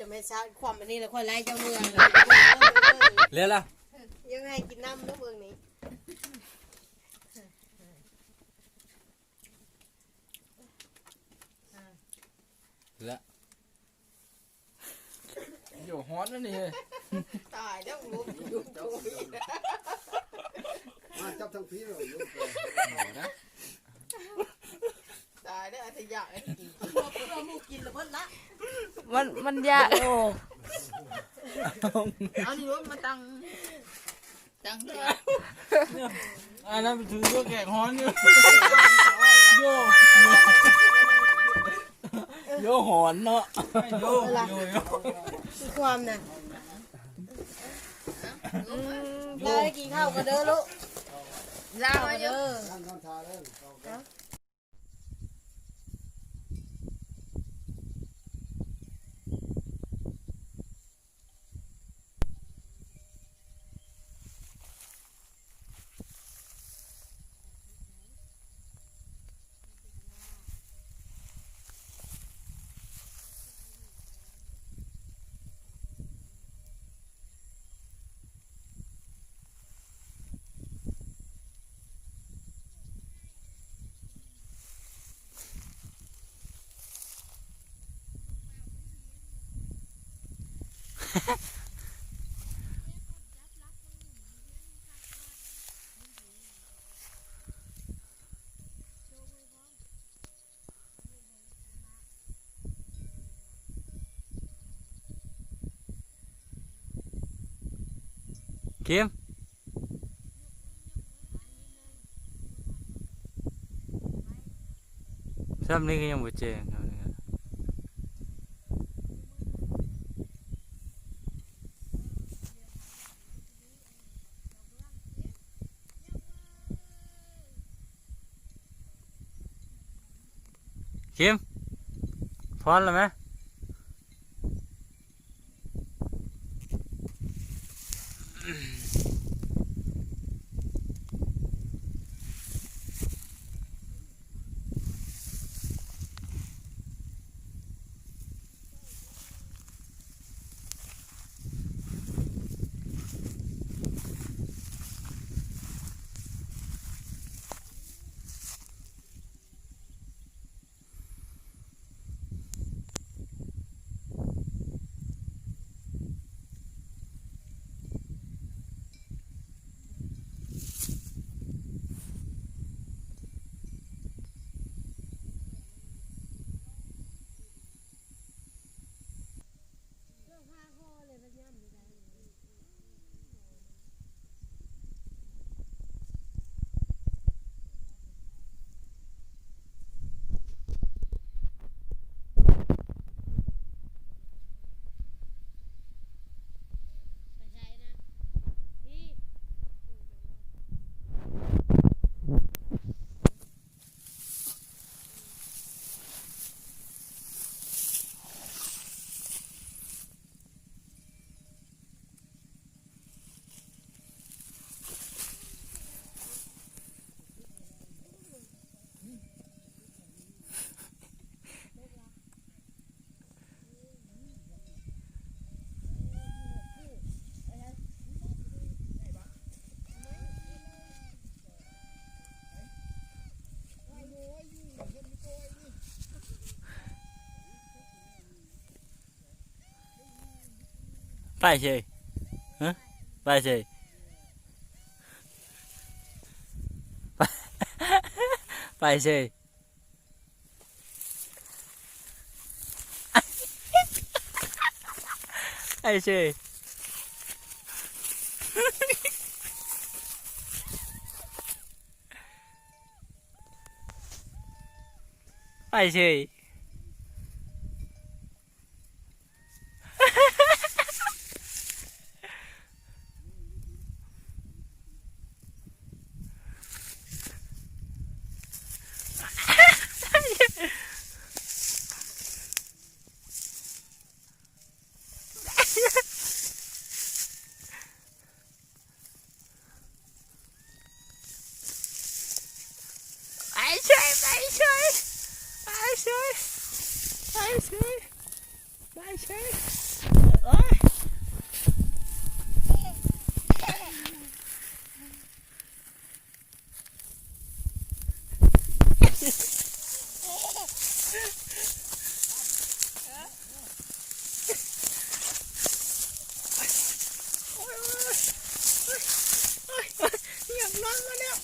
จะไม่ซักความอันนี้แล้วค่อยไล่เจ้าเมืองเรียนละยังไงกินน้ำลูกเมืองนี้แล้วอยู่ฮอตนั่นนี่ตายแล้วลุกอยู่ตรงนี้มาจับทั้งพี่เลยนะ ตายแล้วอาจจะอยากกินเราหมูกินแล้วเพิ่นละ มันยากโอ้ เอานี่ว่ามาตั้งเถอะ อันนั้นถือตัวแกงฮอนอยู่โยโยหอนเนาะโยความน่ะได้กินข้าวกันเด้อลูกลามาเด้อ นั่งนอนทาเลย เกมซ้ำนี่ก็ยังบ่เจงครับนี่เกมพร้อมแล้วไหมไปเฉยฮะไปเฉยไปเฉยไปเฉยไปเฉยไปเฉย เฉยโอ้ยอยากนอนมาแล้ว